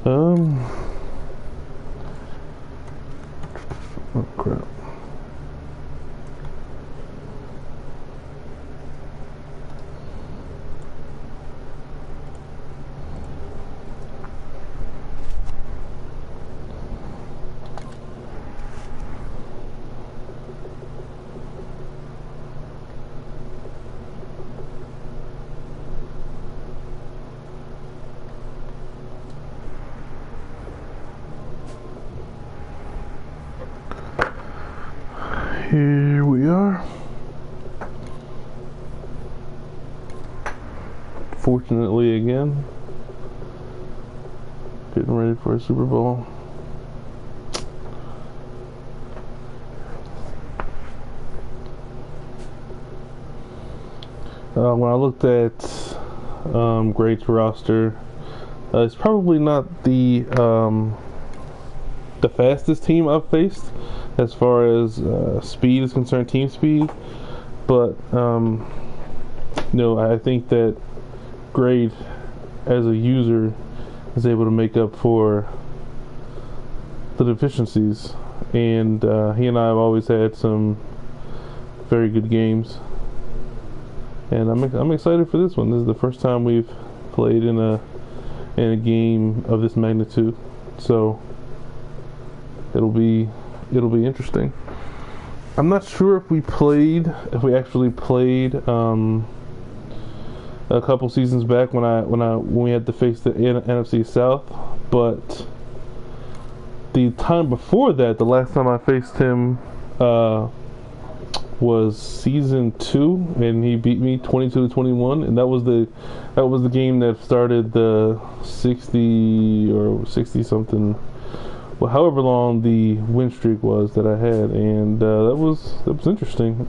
Um, oh crap. Here we are. Fortunately, again, getting ready for a Super Bowl. When I looked at Great's roster, it's probably not the fastest team I've faced as far as speed is concerned, team speed. But I think that Great, as a user, is able to make up for the deficiencies, and he and I have always had some very good games. And I'm excited for this one. This is the first time we've played in a game of this magnitude, so it'll be interesting. I'm not sure if we actually played a couple seasons back when we had to face the NFC South, but the time before that, the last time I faced him was season 2, and he beat me 22-21, and that was the game that started the 60 or 60 something, well, however long the win streak was that I had, and that was interesting.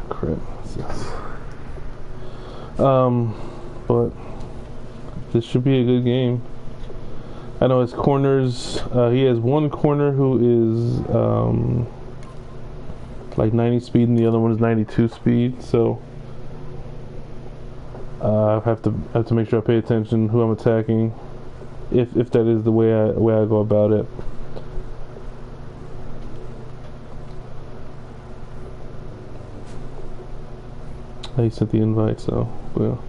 Crap. But this should be a good game. I know his corners, he has one corner who is like 90 speed and the other one is 92 speed, so I have to make sure I pay attention who I'm attacking, if that is the way I go about it. He sent the invite, so well,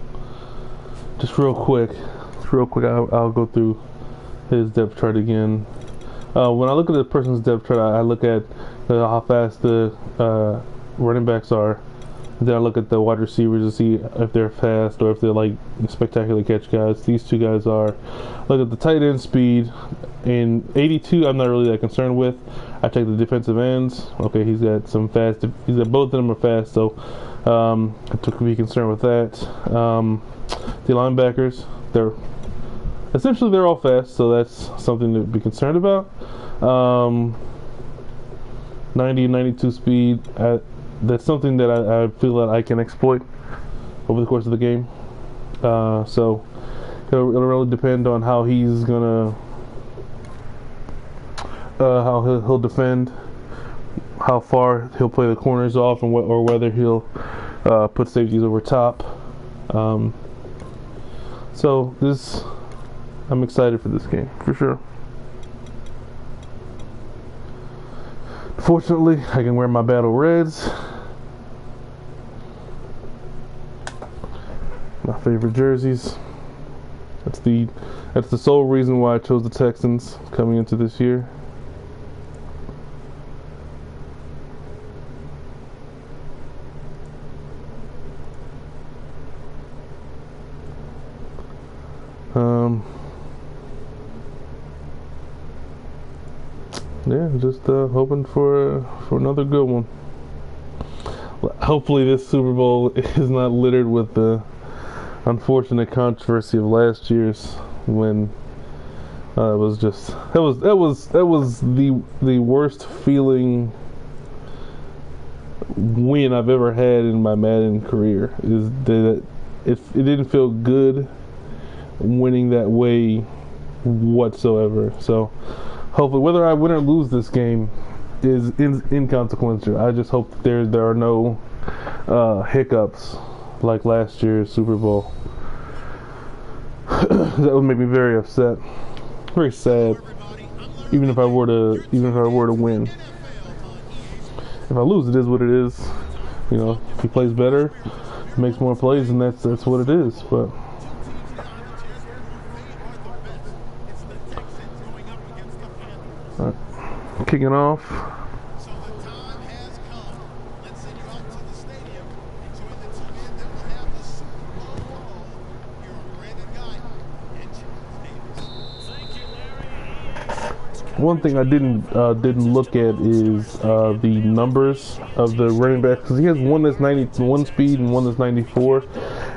just real quick, I'll go through his depth chart again. When I look at a person's depth chart, I look at how fast the running backs are. Then I look at the wide receivers to see if they're fast or if they're like spectacular catch guys. These two guys are. Look at the tight end speed. In 82, I'm not really that concerned with. I check the defensive ends. Okay, he's got some fast. He's got both of them are fast, so I took to be concerned with that. The linebackers, they're all fast, so that's something to be concerned about. 90 and 92 speed. That's something that I feel that I can exploit over the course of the game. So it'll really depend on how he's gonna, how he'll defend, how far he'll play the corners off, and or whether he'll put safeties over top. So I'm excited for this game for sure. Fortunately, I can wear my battle reds, my favorite jerseys. That's the sole reason why I chose the Texans coming into this year. Yeah, just hoping for another good one. Hopefully this Super Bowl is not littered with the unfortunate controversy of last year's, when it was just that was the worst feeling win I've ever had in my Madden career. Is that it didn't feel good winning that way whatsoever. So hopefully, whether I win or lose this game is inconsequential. I just hope that there are no hiccups like last year's Super Bowl. That would make me very upset, very sad. Even if I were to win, if I lose, it is what it is. You know, if he plays better, makes more plays, and that's what it is. But kicking off. One thing I didn't look at is the numbers of the running backs, because he has one that's 91 speed and one that's 94,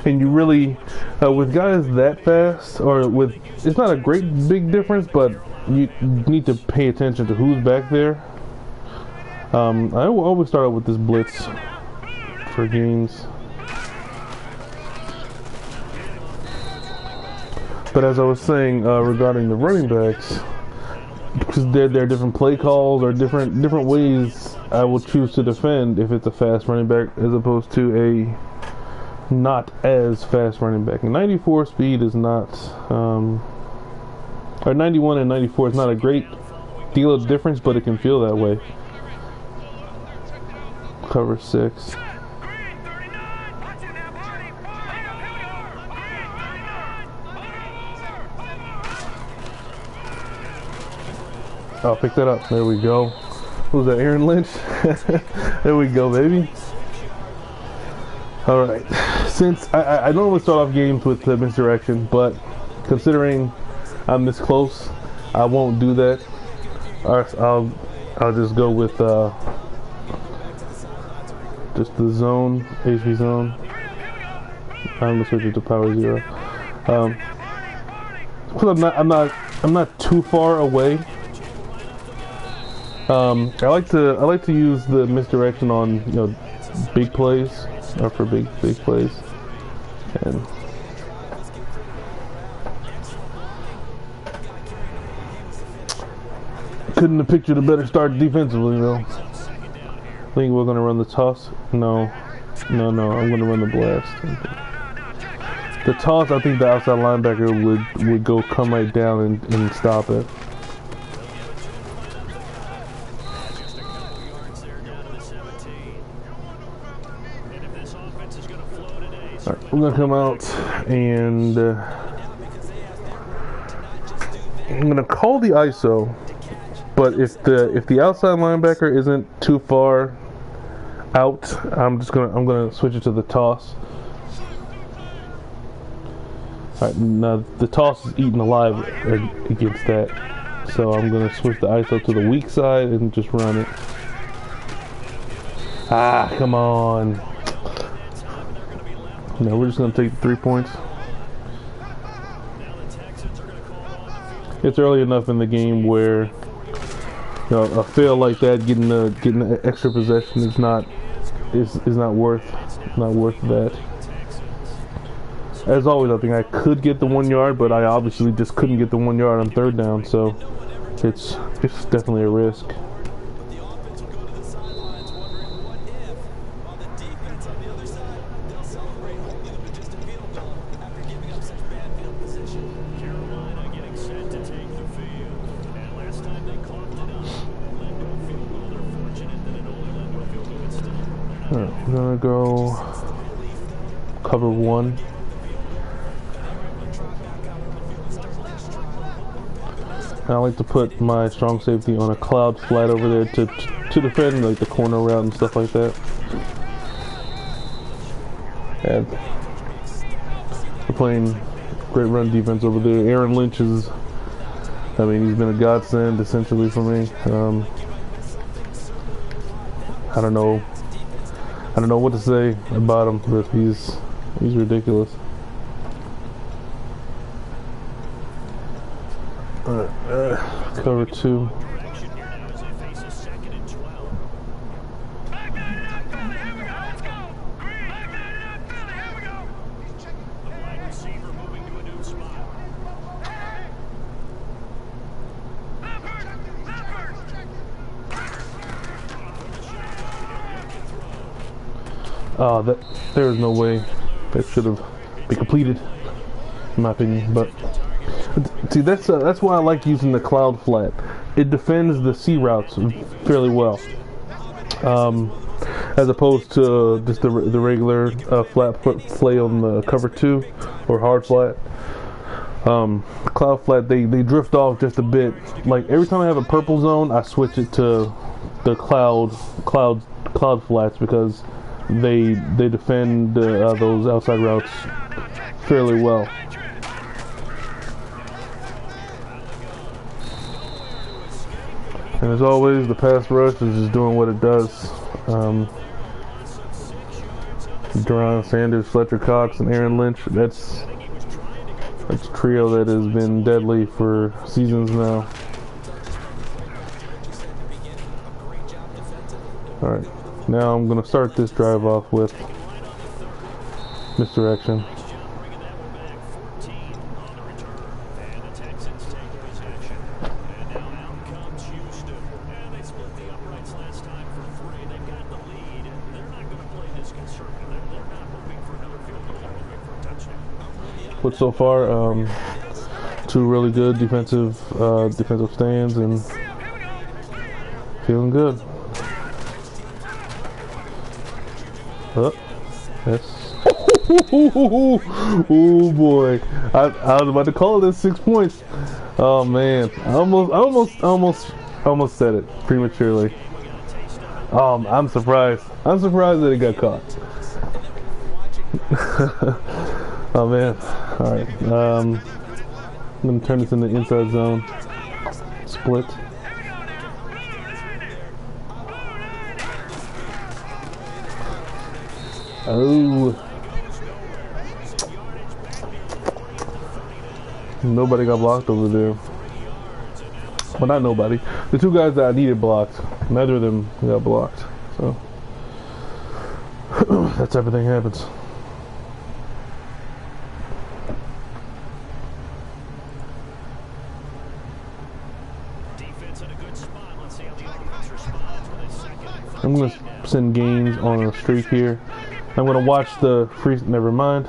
and you really with guys that fast, or with, it's not a great big difference, but you need to pay attention to who's back there. I always start out with this blitz for games, but as I was saying regarding the running backs, because there are different play calls or different ways I will choose to defend if it's a fast running back as opposed to a not as fast running back. And 94 speed is not, or 91 and 94 is not a great deal of difference, but it can feel that way. Cover 6. Oh, pick that up. There we go. Who's that, Aaron Lynch? There we go, baby. Alright. Since I normally start off games with misdirection, but considering I'm this close, I won't do that. Alright, I'll just go with just the zone, HV zone. I'm gonna switch it to power 0. Because I'm not too far away. I like to use the misdirection on, you know, big plays, or for big plays, and couldn't have pictured a better start defensively though. I think we're gonna run the toss. No, I'm gonna run the blast. The toss, I think the outside linebacker would go come right down and stop it. Alright, we're gonna come out and I'm gonna call the ISO, but if the outside linebacker isn't too far out, I'm gonna switch it to the toss. Alright, now the toss is eaten alive against that, so I'm gonna switch the ISO to the weak side and just run it. Ah, come on. No, we're just going to take 3 points. It's early enough in the game where, you know, a fail like that, getting an extra possession is not worth that. As always, I think I could get the 1 yard, but I obviously just couldn't get the 1 yard on third down, so it's definitely a risk. Alright, we're gonna go cover 1. I like to put my strong safety on a cloud flat over there to defend like the corner route and stuff like that. And we're playing great run defense over there. Aaron Lynch is, I mean, he's been a godsend essentially for me. I don't know what to say about him, but he's ridiculous. Cover 2. Oh, there is no way. That should have been completed, in my opinion. But see, that's why I like using the cloud flat. It defends the C routes fairly well, as opposed to just the regular flat play on the cover 2 or hard flat. Cloud flat, they drift off just a bit. Like every time I have a purple zone, I switch it to the cloud flats because they defend those outside routes fairly well. And as always, the pass rush is just doing what it does. Duran Sanders, Fletcher Cox, and Aaron Lynch. That's a trio that has been deadly for seasons now. Alright, now I'm going to start this drive off with misdirection. But so far, 2 really good defensive stands and feeling good. Yes. Oh boy! I was about to call it 6 points. Oh man! I almost said it prematurely. I'm surprised. I'm surprised that it got caught. Oh man. Alright. I'm gonna turn this into inside zone. Split. Oh. Nobody got blocked over there. Well, not nobody. The 2 guys that I needed blocked, neither of them got blocked. So that's everything happens. I'm going to send Gaines on a streak here. I'm going to watch the free... Never mind.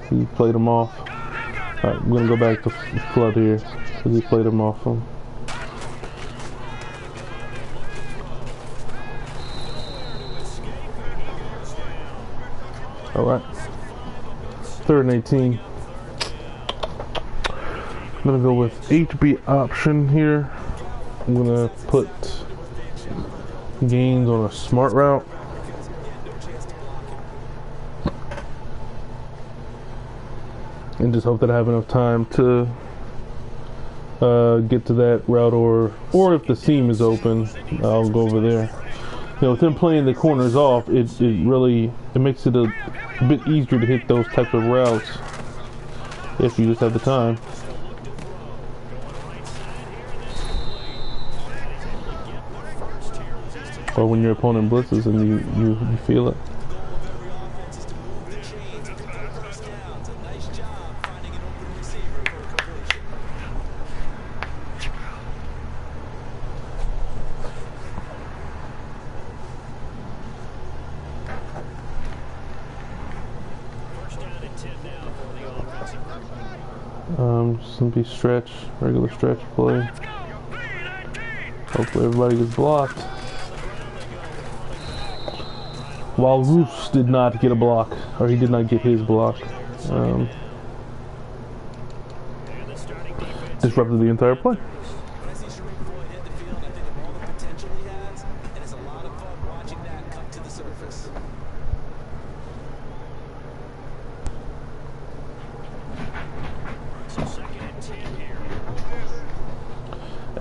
He played him off. Alright, I'm going to go back to Flood here because he played him off. Alright. 3rd and 18. I'm going to go with HB option here. I'm going to put Gaines on a smart route. And just hope that I have enough time to get to that route, or if the seam is open, I'll go over there. You know, with them playing the corners off, it makes it a bit easier to hit those type of routes if you just have the time. Or when your opponent blitzes and you feel it. Just gonna be stretch, regular stretch play. Hopefully everybody gets blocked. While Roos did not get a block, or he did not get his block. Disrupted the entire play.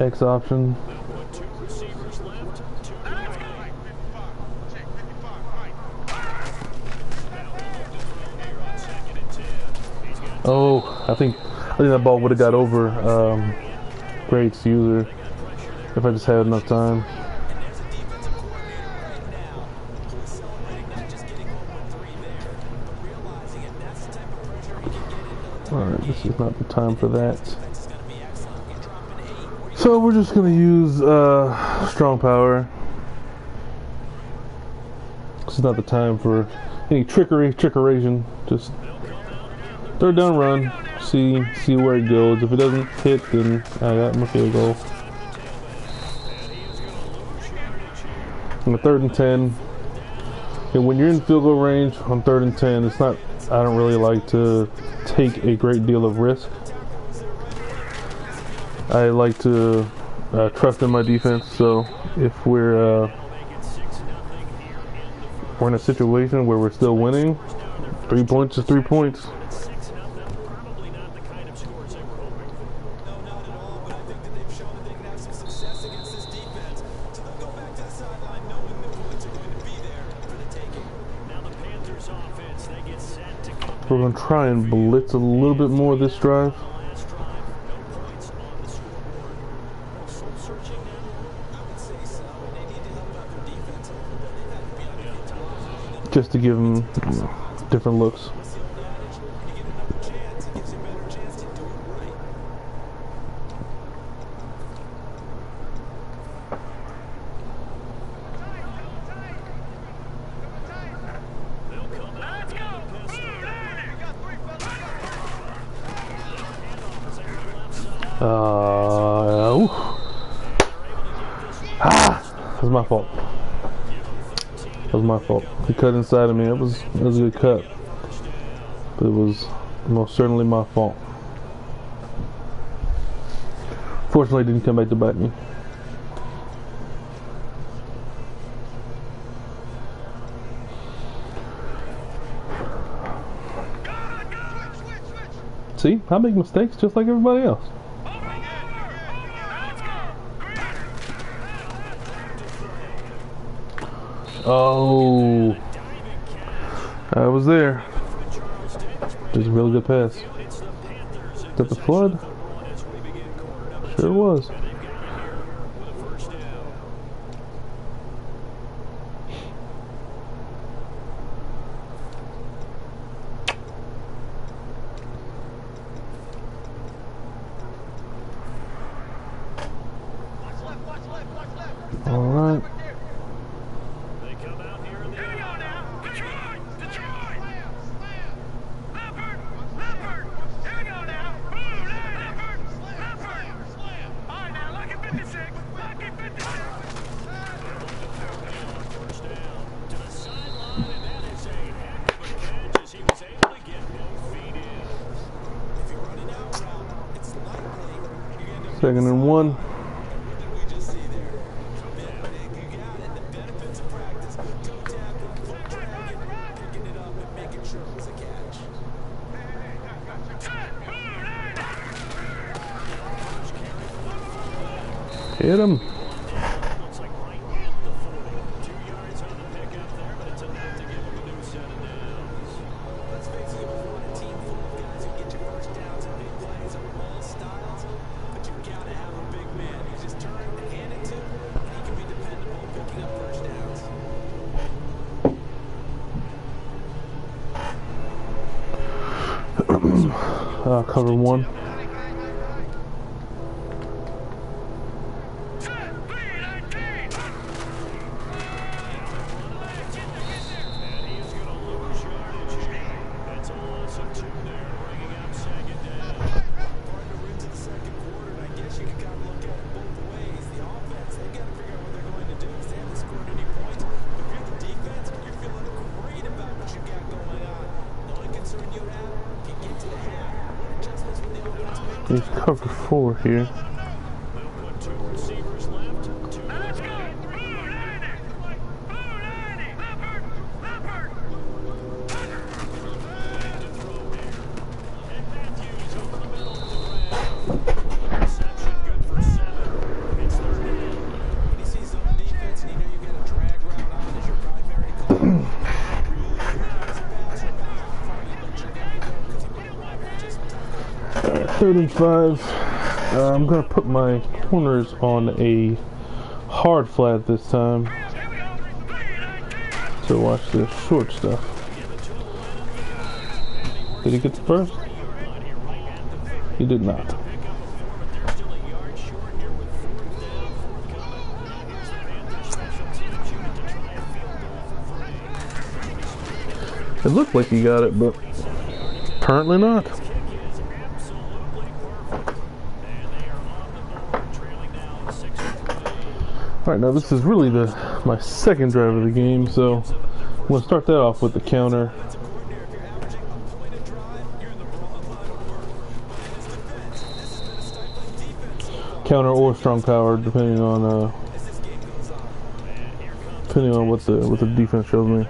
X option. Oh, I think that ball would have got over Greg's user if I just had enough time. Alright, this is not the time for that. So we're just going to use strong power. This is not the time for any trickeration. Just third down run. See where it goes. If it doesn't hit, then I got my field goal. On the 3rd and 10. And when you're in field goal range on 3rd and 10, it's not. I don't really like to take a great deal of risk. I like to trust in my defense. So if we're in a situation where we're still winning, 3 points is 3 points. We're going to try and blitz a little bit more this drive. Just to give them different looks. That was my fault. That was my fault. He cut inside of me. That was a good cut. But it was most certainly my fault. Fortunately, it didn't come back to bite me. See, I make mistakes just like everybody else. Oh, I was there. Just a really good pass. Is that the flood? Sure it was. All right. Second and 1. Hit him. Cover 1. He's cover 4 here. Third and 5. I'm going to put my corners on a hard flat this time to watch the short stuff. Did he get the first? He did not. It looked like he got it, but apparently not. Alright, now this is really my second drive of the game, so I'm going to start that off with the counter. Counter or strong power, depending on what the defense shows me.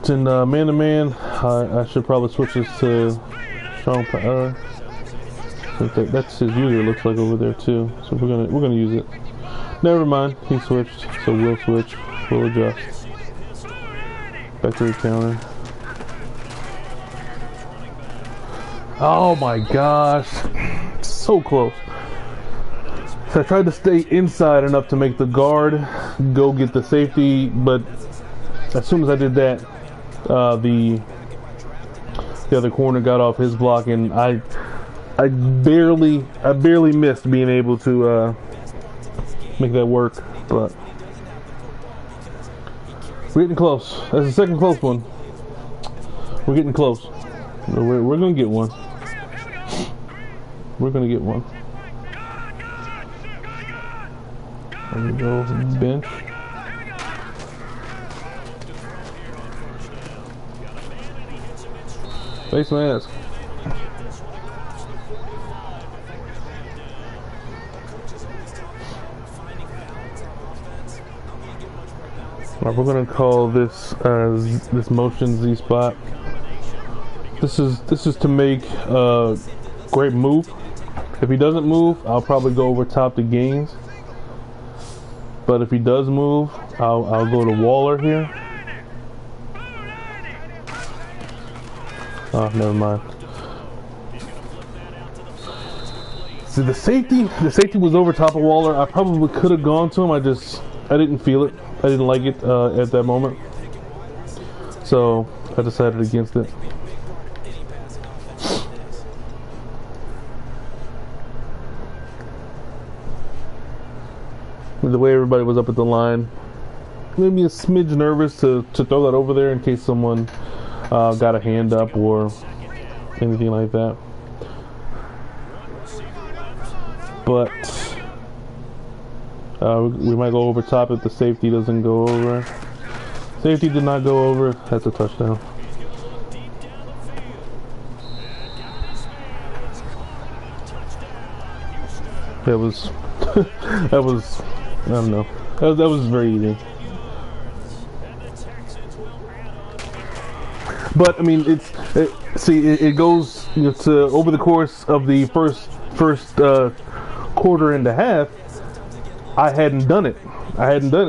In man-to-man, I should probably switch this to strong power. That's his user looks like over there too. So we're gonna use it. Never mind, he switched, so we'll switch. We'll adjust. Back to the counter. Oh my gosh, so close. So I tried to stay inside enough to make the guard go get the safety, but as soon as I did that, the other corner got off his block, and I barely missed being able to make that work. But we're getting close. That's the second close one. We're getting close. We're gonna get one. We're gonna get one. There we go. Bench. Face mask. Alright, we're gonna call this this motion Z spot. This is to make a great move. If he doesn't move, I'll probably go over top the gains. But if he does move, I'll go to Waller here. Oh, never mind. See, the safety was over top of Waller. I probably could have gone to him. I didn't feel it. I didn't like it at that moment. So I decided against it. The way everybody was up at the line, made me a smidge nervous to throw that over there in case someone got a hand up or anything like that. But we might go over top if the safety doesn't go over. Safety did not go over. That's a touchdown. That was that was, I don't know. That was very easy. But I mean, it goes, you know, to over the course of the first quarter and a half. I hadn't done it.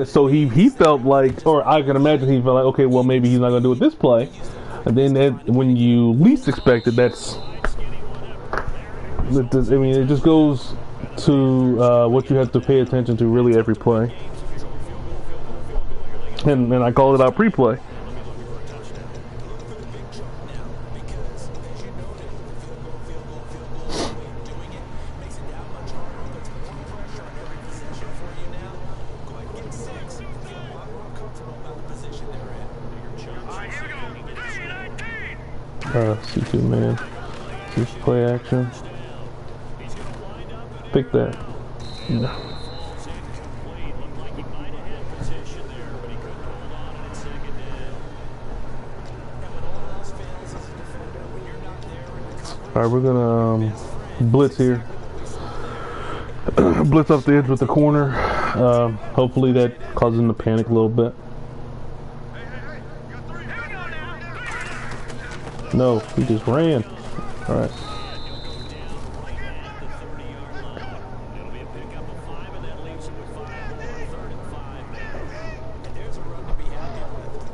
So he felt like, or I can imagine he felt like, okay, well maybe he's not gonna do it this play. And then when you least expect it, I mean, it just goes to what you have to pay attention to really every play. And I call it out pre-play. C2 man. See play action. Pick that. Yeah. Alright, we're gonna blitz here. Blitz off the edge with the corner. Hopefully that causes him to panic a little bit. No, he just ran. Alright.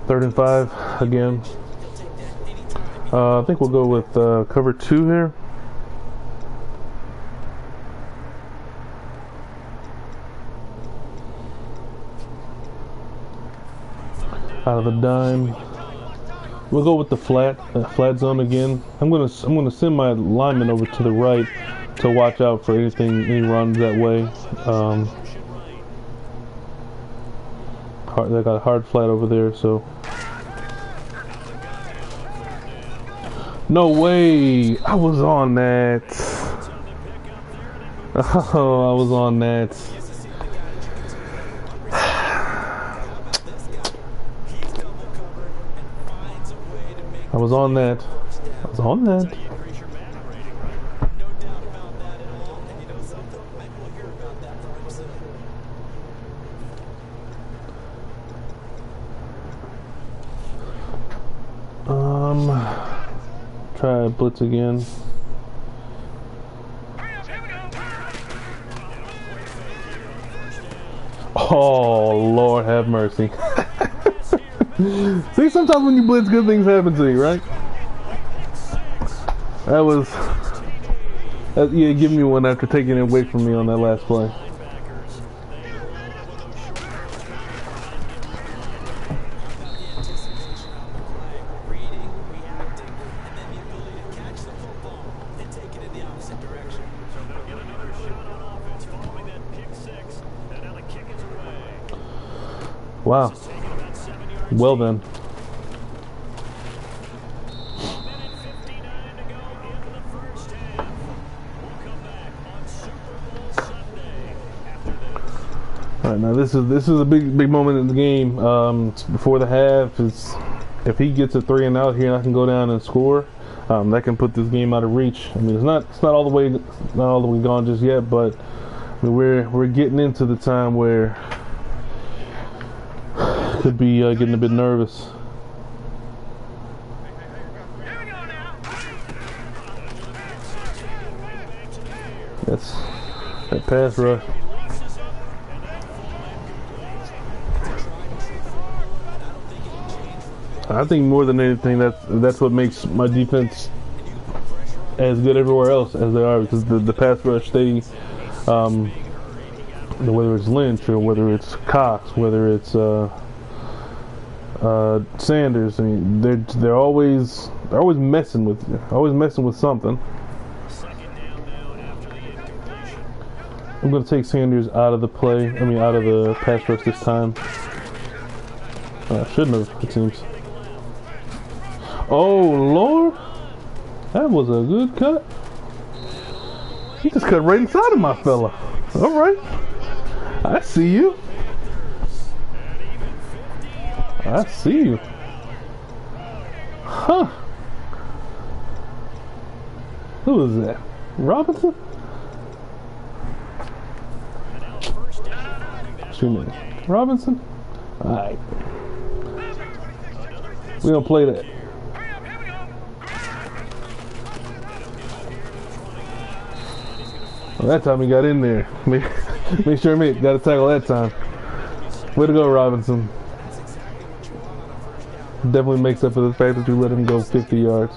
Third and 5 again. I think we'll go with cover 2 here. Out of the dime. We'll go with the flat zone again. I'm gonna send my lineman over to the right to watch out for any runs that way. They got a hard flat over there, so. No way! I was on that. Oh, I was on that. I was on that. I was on that. Try blitz again. Oh, Lord have mercy. See, sometimes when you blitz, good things happen to you, right? That was... yeah, give me one after taking it away from me on that last play. Wow. Well then. All right, now this is a big moment in the game. Before the half, if he gets a 3 and out here and I can go down and score, that can put this game out of reach. I mean, it's not all the way gone just yet, but I mean, we're getting into the time where could be getting a bit nervous. That's that pass rush. I think more than anything, that's what makes my defense as good everywhere else as they are, because the pass rush, whether it's Lynch or whether it's Cox, whether it's Sanders, I mean, they're always messing with something. I'm going to take Sanders out of the play. I mean, out of the pass rush this time. Shouldn't have, it seems. Oh Lord, that was a good cut. He just cut right inside of my fella. All right, I see you. I see you. Huh. Who was that? Robinson? What's your name? Robinson? Alright. We don't play that. Well, that time he got in there. Make sure he got a tackle that time. Way to go, Robinson. Definitely makes up for the fact that you let him go 50 yards.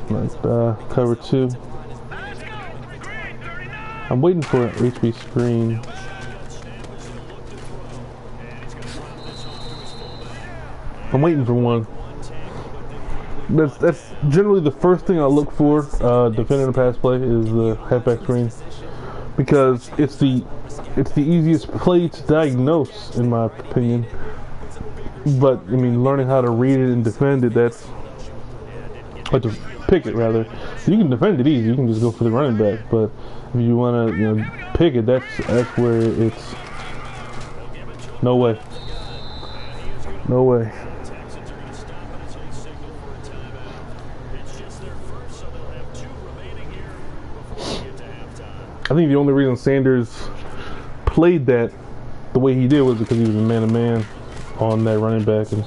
Nice cover 2. I'm waiting for an HB screen. I'm waiting for one. That's generally the first thing I look for defending a pass play is the halfback screen, because it's the easiest play to diagnose, in my opinion. But I mean, learning how to read it and defend it, that's or to pick it rather. You can defend it easy. You can just go for the running back. But if you want to, pick it, that's where it's no way. No way. I think the only reason Sanders played that the way he did was because he was a man-to-man on that running back. And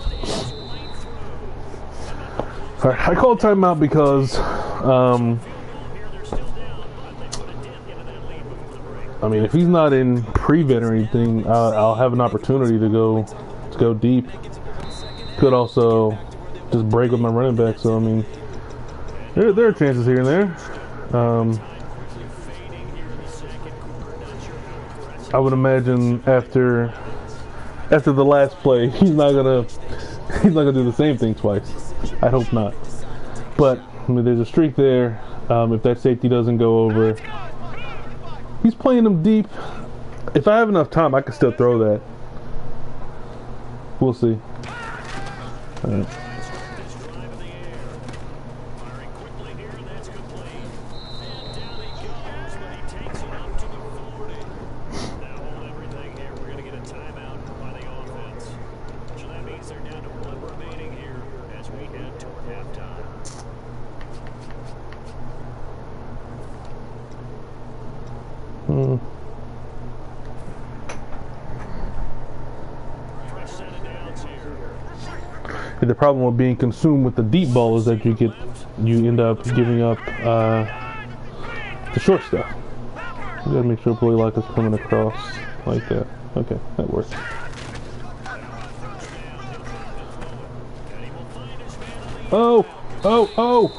all right, I called timeout because I mean, if he's not in prevent or anything, I'll have an opportunity to go deep. Could also just break with my running back. So I mean, there are chances here and there. I would imagine after after the last play, he's not gonna do the same thing twice. I hope not. But I mean, there's a streak there. If that safety doesn't go over, he's playing them deep. If I have enough time, I can still throw that. We'll see. All right. The problem with being consumed with the deep ball is that you end up giving up the short stuff. You gotta make sure Blaylock is coming across like that. Okay, that works. Oh! Oh! Oh!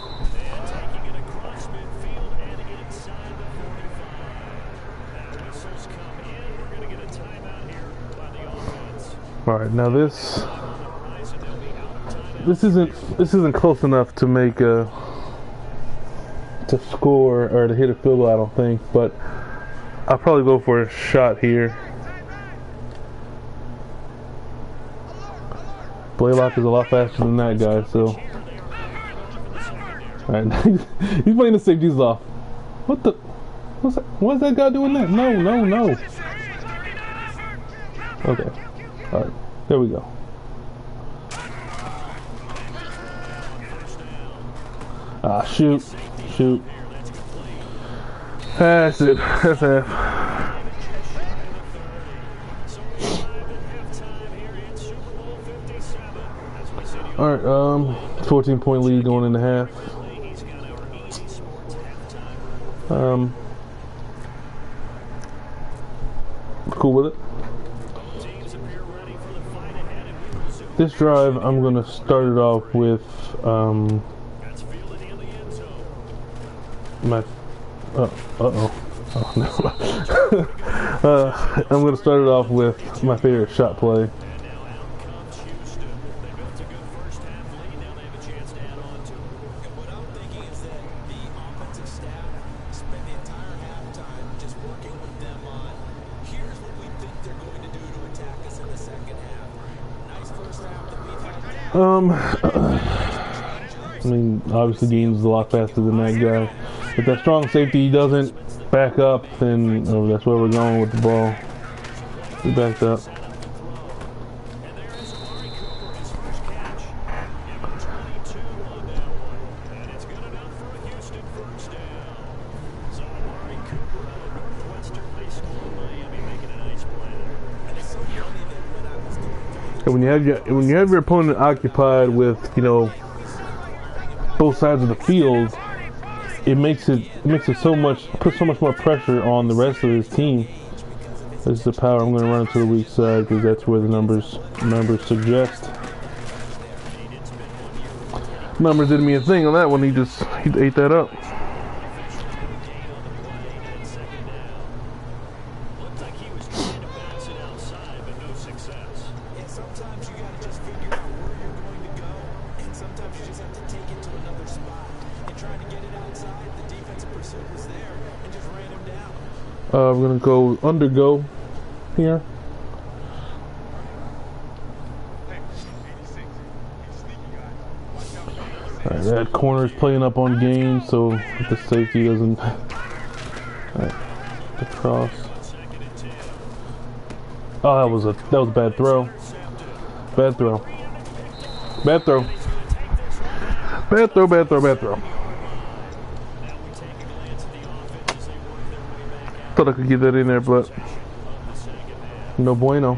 Alright, now this isn't close enough to make to score or to hit a field goal, I don't think, but I'll probably go for a shot here. Blaylock is a lot faster than that guy, so alright. He's playing the safeties off. What the what's that guy doing that? No, no, no. Okay. Alright, there we go. Ah, shoot. Shoot. That's it. That's half. Alright, 14-point lead going into half. Cool with it. This drive, I'm going to start it off with my oh no. I'm going to start it off with my favorite shot play. I mean, obviously Gaines is a lot faster than that guy. If that strong safety doesn't back up, then that's where we're going with the ball. We backed up. And when you have your opponent occupied with, you know, both sides of the field, it makes it puts so much more pressure on the rest of his team. This is the power. I'm going to run it to the weak side because that's where the numbers suggest. Numbers didn't mean a thing on that one. He ate that up. We're gonna go undergo here. Alright, that corner is playing up on game, so the safety doesn't. Alright, the cross. Oh, that was a bad throw. Bad throw. Bad throw. Bad throw. Bad throw. Bad throw. Thought I could get that in there, but no bueno.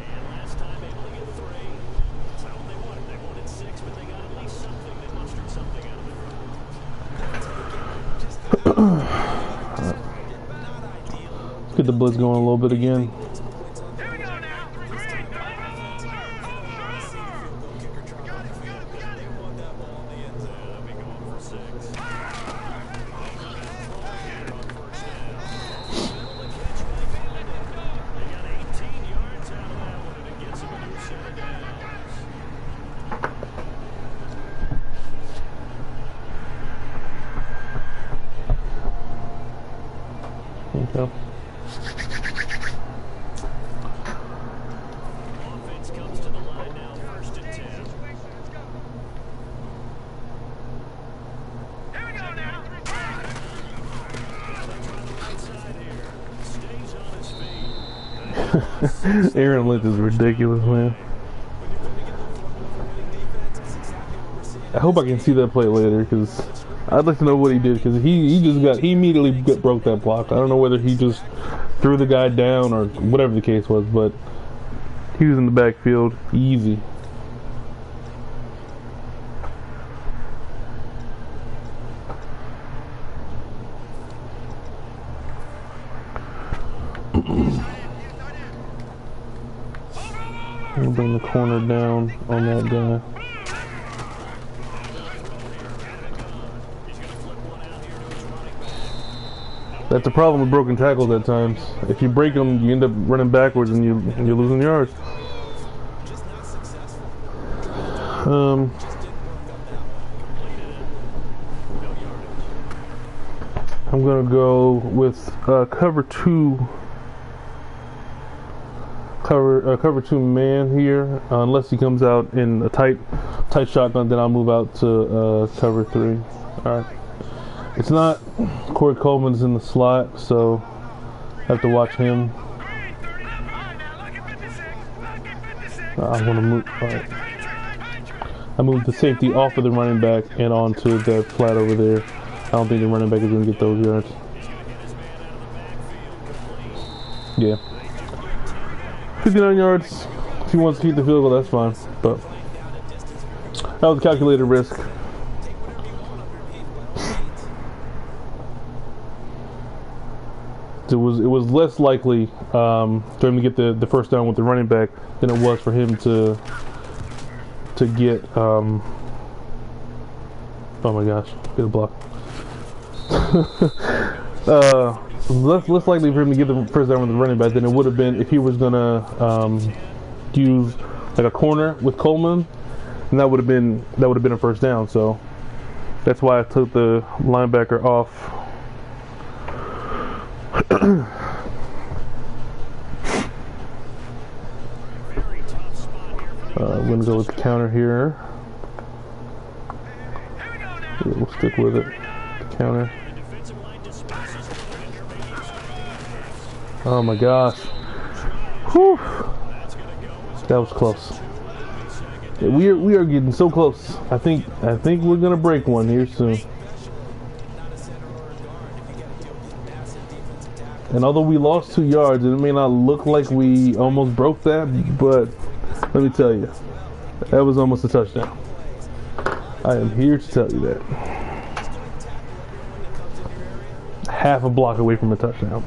Let's get the blitz going a little bit again. Yeah. Offense comes to the line now, 1st and 10. Here we go now. Stays on his feet. Aaron Lynch is ridiculous, man. I hope I can see that play later because I'd like to know what he did because he immediately broke that block. I don't know whether he just threw the guy down or whatever the case was, but he was in the backfield easy. We'll bring the corner down on that guy. That's the problem with broken tackles at times. If you break them, you end up running backwards and you're losing yards. I'm gonna go with cover two man here. Unless he comes out in a tight shotgun, then I'll move out to cover 3. All right. It's not Corey Coleman's in the slot, so I have to watch him. I want to move. All right. I moved the safety off of the running back and onto the flat over there. I don't think the running back is going to get those yards. Yeah. 59 yards. If he wants to keep the field goal, that's fine. But that was a calculated risk. It was less likely for him to get the first down with the running back than it was for him to get oh my gosh, get a block. Less likely for him to get the first down with the running back than it would have been if he was gonna use like a corner with Coleman, and that would have been a first down. So that's why I took the linebacker off. I'm gonna go with the counter here. Yeah, we'll stick with it. The counter. Oh my gosh. Whew. That was close. Yeah, we are getting so close. I think we're gonna break one here soon. And although we lost 2 yards, it may not look like we almost broke that, but let me tell you, that was almost a touchdown. I am here to tell you that. Half a block away from a touchdown.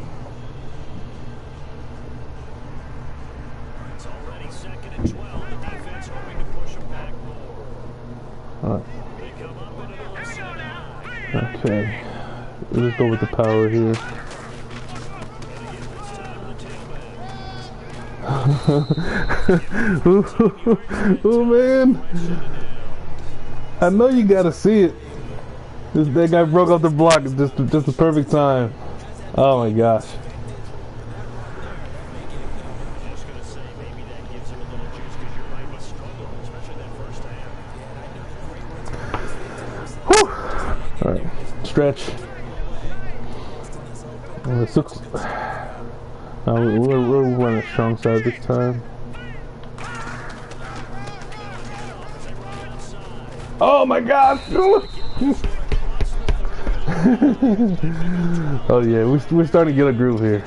It's already 2nd and 12. The defense hoping to push them back more. All right. They come up with it on 2nd. Okay. Let's go with the power here. Oh man, I know you gotta see it. That guy broke off the block at just the perfect time. Oh my gosh. Whew. All right, stretch. We're running strong side this time. Oh my gosh! Oh yeah, we're starting to get a groove here.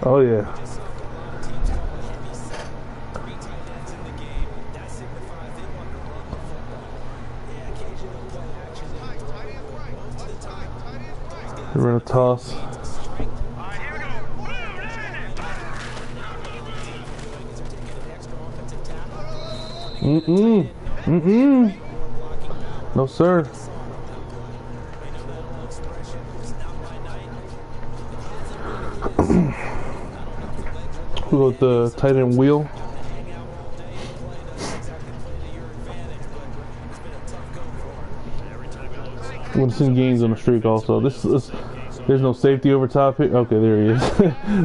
Oh yeah. We're gonna toss. No sir. We go with the tight end wheel. Winston gains on the streak also. This There's no safety over top here. Okay, there he is.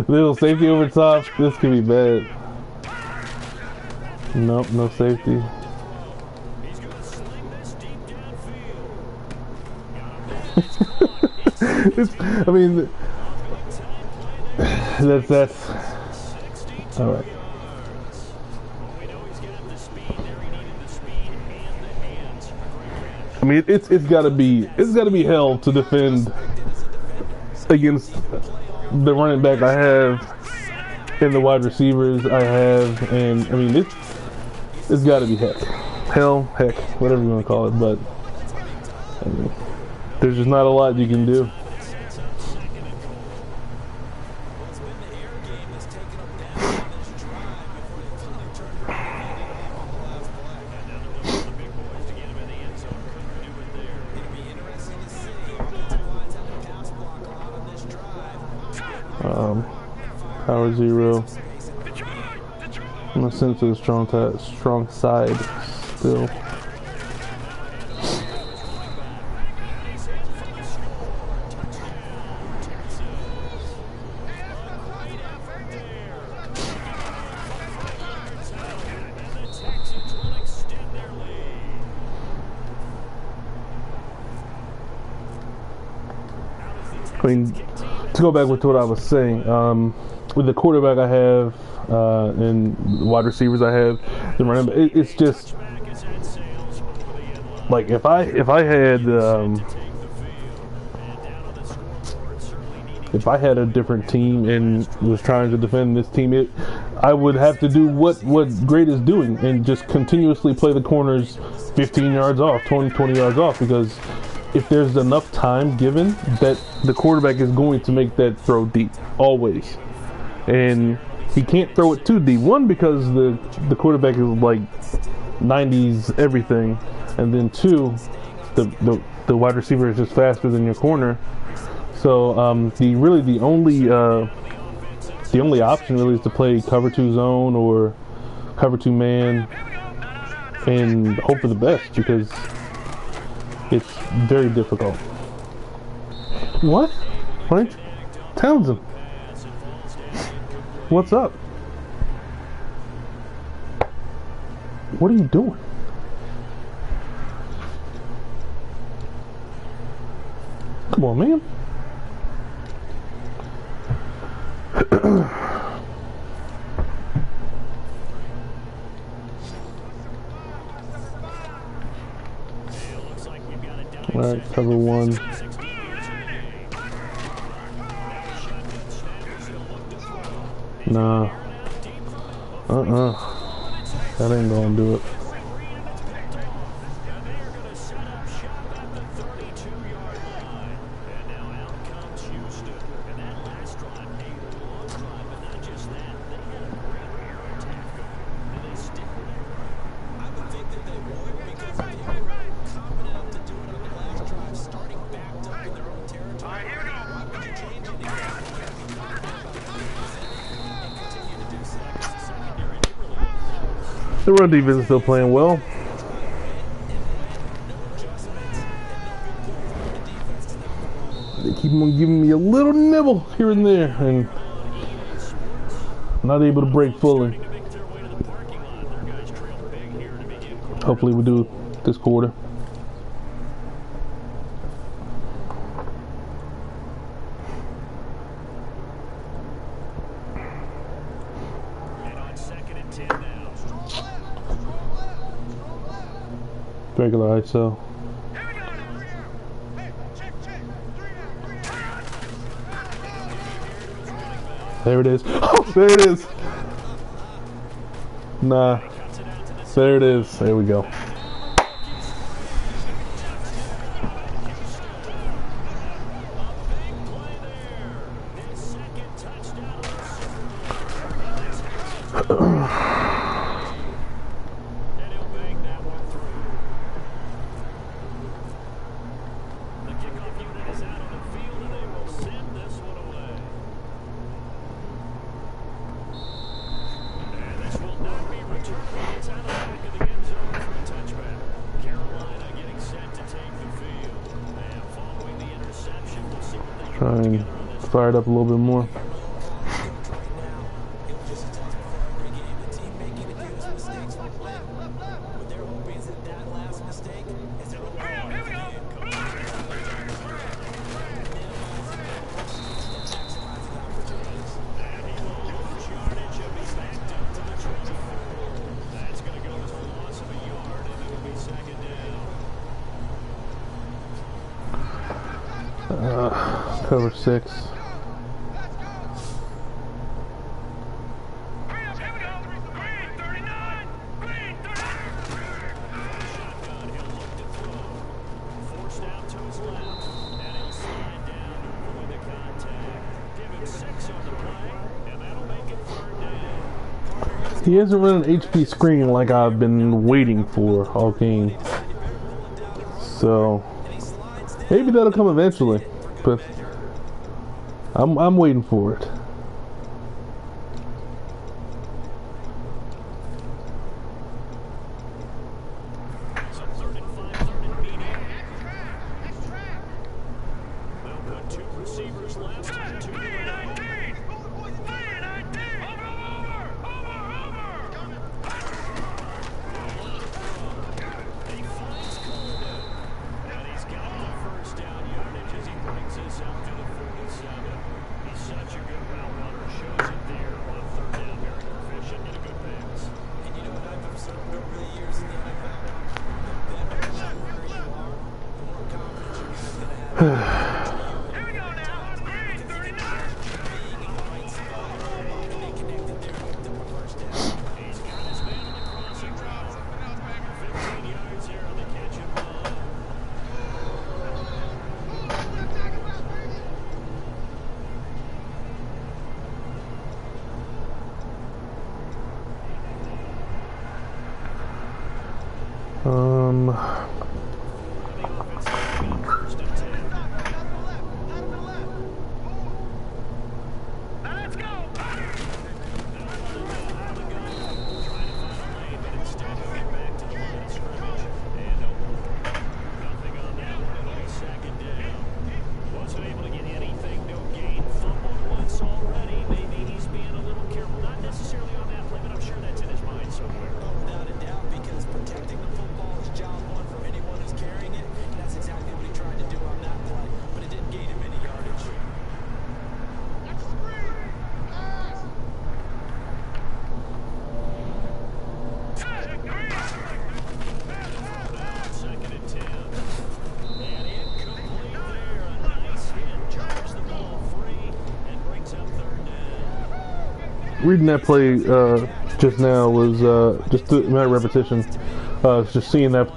Little safety over top. This could be bad. Nope, no safety. He's going to sling this deep downfield. I mean, that's all right. We know he's got the speed there. He needed the speed and the hands. I mean, it's gotta be hell to defend against the running back I have and the wide receivers I have, and I mean it's gotta be heck, whatever you want to call it. But I mean, there's just not a lot you can do. Power 0. I'm gonna send it to the strong side still. I mean, to go back to what I was saying, with the quarterback I have and the wide receivers I have, the running back, it's just like if I had a different team and was trying to defend this team, I would have to do what Great is doing and just continuously play the corners 15 yards off, 20 yards off, because if there's enough time given, that the quarterback is going to make that throw deep, always. And he can't throw it too deep. One, because the quarterback is like 90s everything, and then two, the wide receiver is just faster than your corner. So the only option really is to play cover 2 zone or cover 2 man and hope for the best, because it's very difficult. What? What? Townsend. What's up? What are you doing? Come on, man. Alright, cover 1. Nah. That ain't gonna do it. The run defense is still playing well. They keep on giving me a little nibble here and there, and not able to break fully. Hopefully we do this quarter. Regular ISO. There it is. Oh, there it is. Nah. There it is. There we go. Try and fire it up a little bit more. Cover 6. He hasn't run an HP screen like I've been waiting for all game. So maybe that'll come eventually, but I'm waiting for it. Reading that play just now was just a matter of repetition. Just seeing the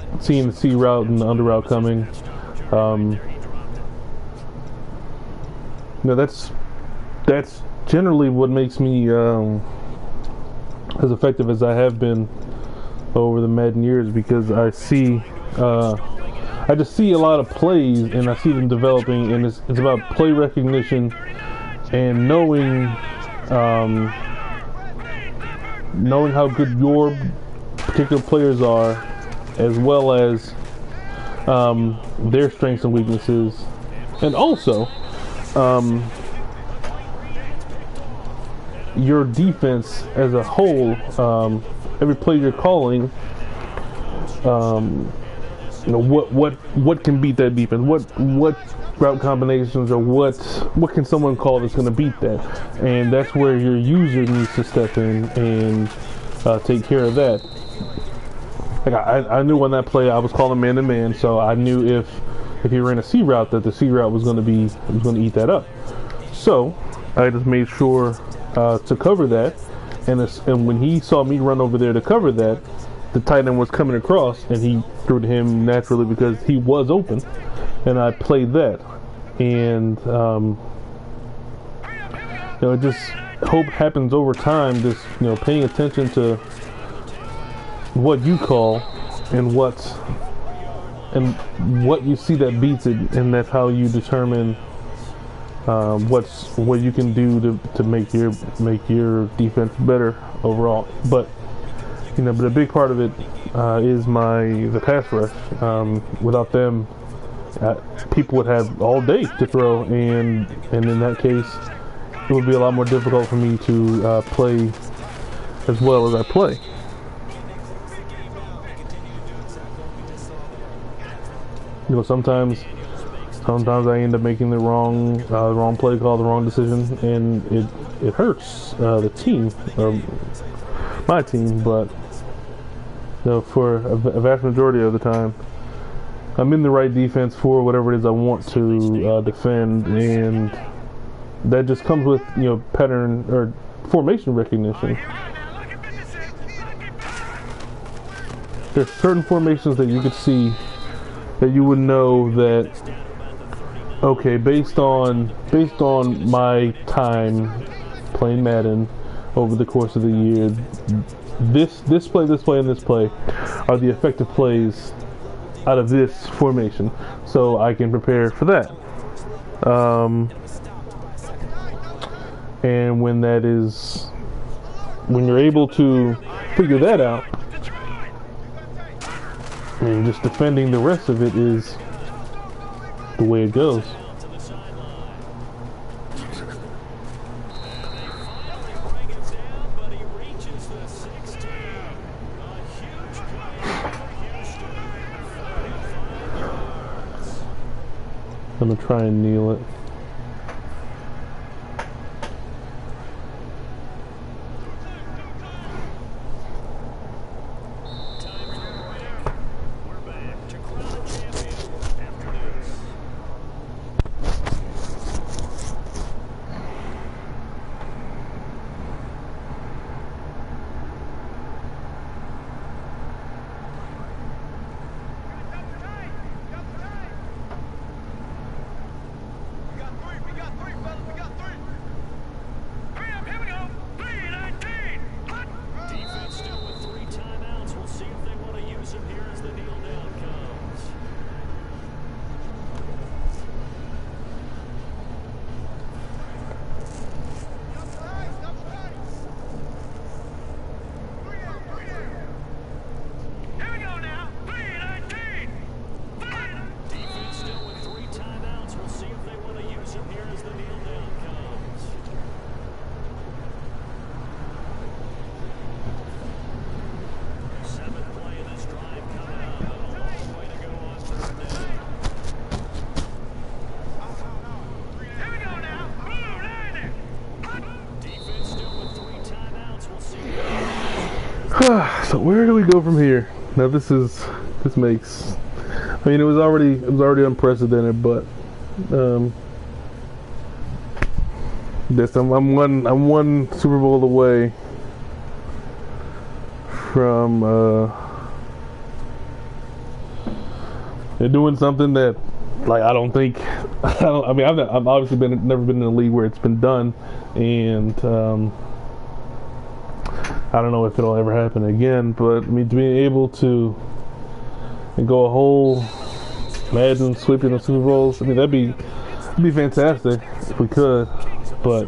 C route and the under route coming. That's generally what makes me as effective as I have been over the Madden years, because I just see a lot of plays and I see them developing, and it's about play recognition and knowing how good your particular players are, as well as their strengths and weaknesses, and also your defense as a whole. Every play you're calling, what can beat that defense? What route combinations, or what can someone call that's going to beat that? And that's where your user needs to step in and take care of that. Like I knew on that play I was calling man to man, so I knew if he ran a C route, that the C route was going to eat that up. So I just made sure to cover that, and when he saw me run over there to cover that, the tight end was coming across, and he threw to him naturally because he was open, and I played that. And it just hope happens over time. Just paying attention to what you call and what you see that beats it, and that's how you determine what you can do to make your defense better overall. But a big part of it is the pass rush. Without them, people would have all day to throw, and in that case, it would be a lot more difficult for me to play as well as I play. You know, sometimes I end up making the wrong play call, the wrong decision, and it hurts the team, my team. But you know, for a vast majority of the time, I'm in the right defense for whatever it is I want to defend, and that just comes with, you know, pattern or formation recognition. There's certain formations that you could see that you would know that, okay, based on my time playing Madden over the course of the year, this play, and this play are the effective plays out of this formation, so I can prepare for that. And when you're able to figure that out, and just defending the rest of it is the way it goes. I'm gonna try and kneel it. So where do we go from here? Now this makes, I mean, it was already unprecedented, but I'm one Super Bowl away from doing something that, like, I mean, I've obviously never been in a league where it's been done, and I don't know if it'll ever happen again, but I mean, to be able to go a whole Madden sweeping the Super Bowls, I mean, that'd be fantastic if we could, but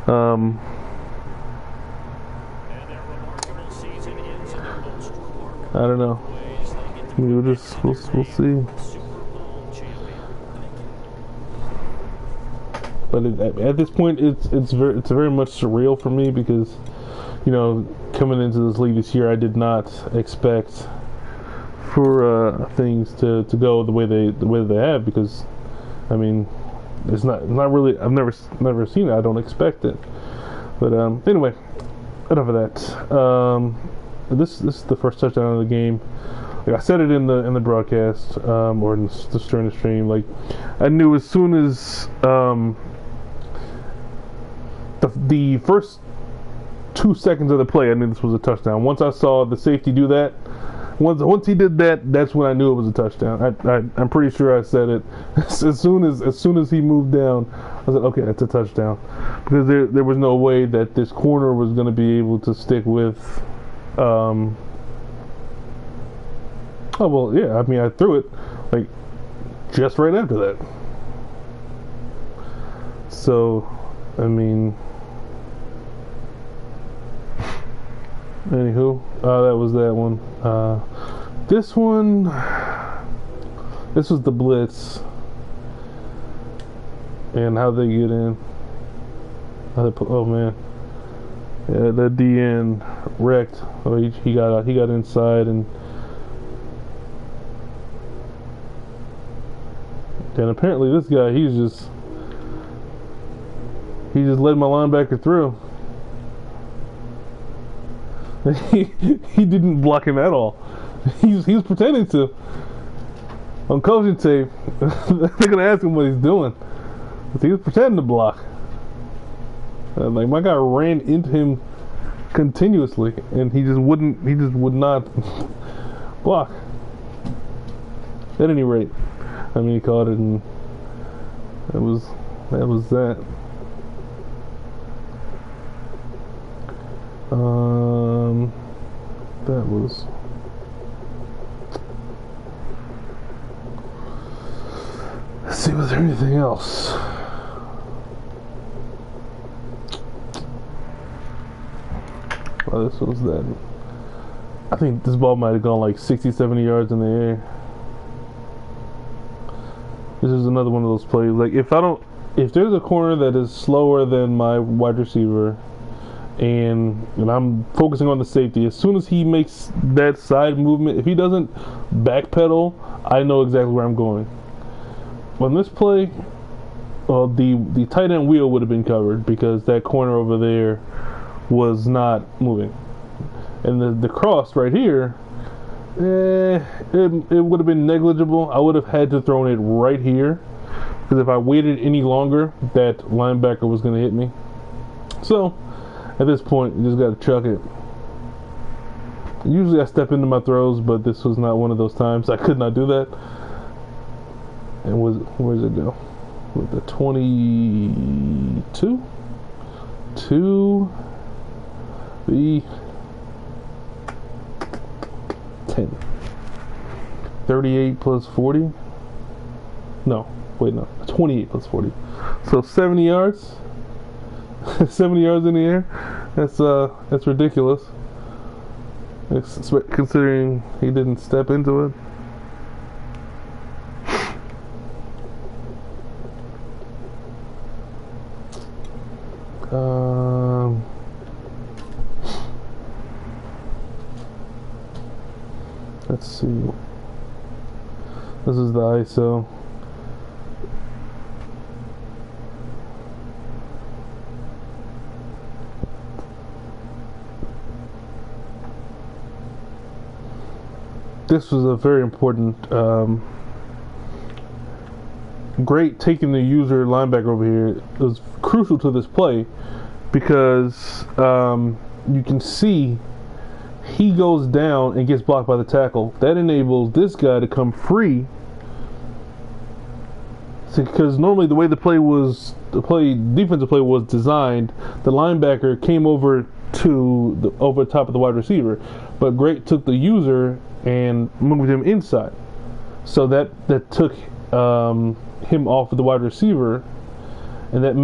I don't know. We'll see. But at this point, it's very much surreal for me because, you know, coming into this league this year, I did not expect for things to go the way they have, because, I mean, it's not really, I've never seen it. I don't expect it. But anyway, enough of that. This is the first touchdown of the game. Like I said it in the broadcast, or in during the stream. Like, I knew as soon as the first 2 seconds of the play, I knew this was a touchdown. Once I saw the safety do that, once he did that, that's when I knew it was a touchdown. I'm pretty sure I said it as soon as he moved down. I said, okay, that's a touchdown, because there was no way that this corner was going to be able to stick with. Oh well, yeah. I mean, I threw it like just right after that. So, I mean, anywho, that was that one. This one, This was the blitz, and how they get in. How they put, oh man, yeah, the DN wrecked. Oh, he got inside, and apparently this guy he just led my linebacker through. he didn't block him at all. He was pretending to. On coaching tape, they're gonna ask him what he's doing. He was pretending to block. Like my guy ran into him continuously, and he just would not block. At any rate, I mean, he caught it, and that was that. That was. Let's see, was there anything else? Well, this was that. I think this ball might have gone like 60, 70 yards in the air. This is another one of those plays. Like if there's a corner that is slower than my wide receiver, and I'm focusing on the safety, as soon as he makes that side movement, if he doesn't backpedal, I know exactly where I'm going. On this play, well, the tight end wheel would have been covered because that corner over there was not moving, and the cross right here, it would have been negligible. I would have had to throw it right here because if I waited any longer, that linebacker was going to hit me. So at this point, you just got to chuck it. Usually I step into my throws, but this was not one of those times. I could not do that. And where does it go? With the 22 to the 10. 38 plus 40. No, wait, no. 28 plus 40. So 70 yards. 70 yards in the air. That's ridiculous. Considering he didn't step into it. Let's see. This is the ISO. This was a very important, great taking the user linebacker over here. It was crucial to this play because you can see he goes down and gets blocked by the tackle. That enables this guy to come free. Because normally the way defensive play was designed, the linebacker came over over top of the wide receiver, but Great took the user and moved him inside. So that took him off of the wide receiver, and that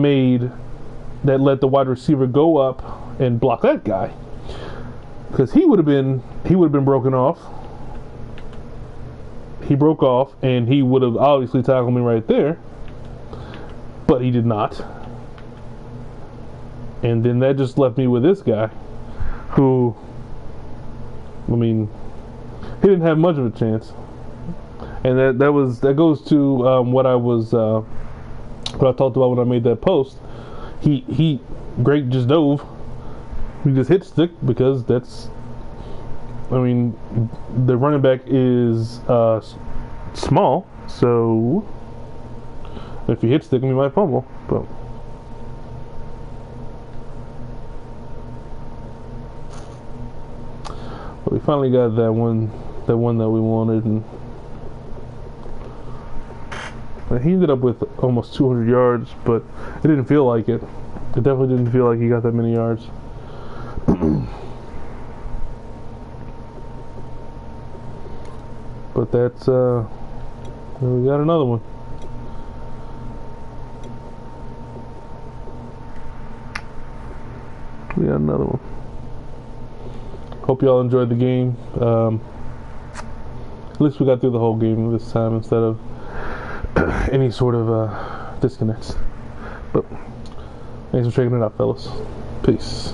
let the wide receiver go up and block that guy. Because he would have been broken off. He broke off, and he would have obviously tackled me right there, but he did not. And then that just left me with this guy, who, I mean, he didn't have much of a chance. And that goes to what I talked about when I made that post. Great just dove. He just hit stick because that's, I mean, the running back is small, so if you hit stick him, you might fumble. But we finally got that one that we wanted, and he ended up with almost 200 yards, but it didn't feel like it. It definitely didn't feel like he got that many yards. But that's we got another one. We got another one. Hope y'all enjoyed the game. At least we got through the whole game this time instead of any sort of disconnects. But thanks for checking it out, fellas. Peace.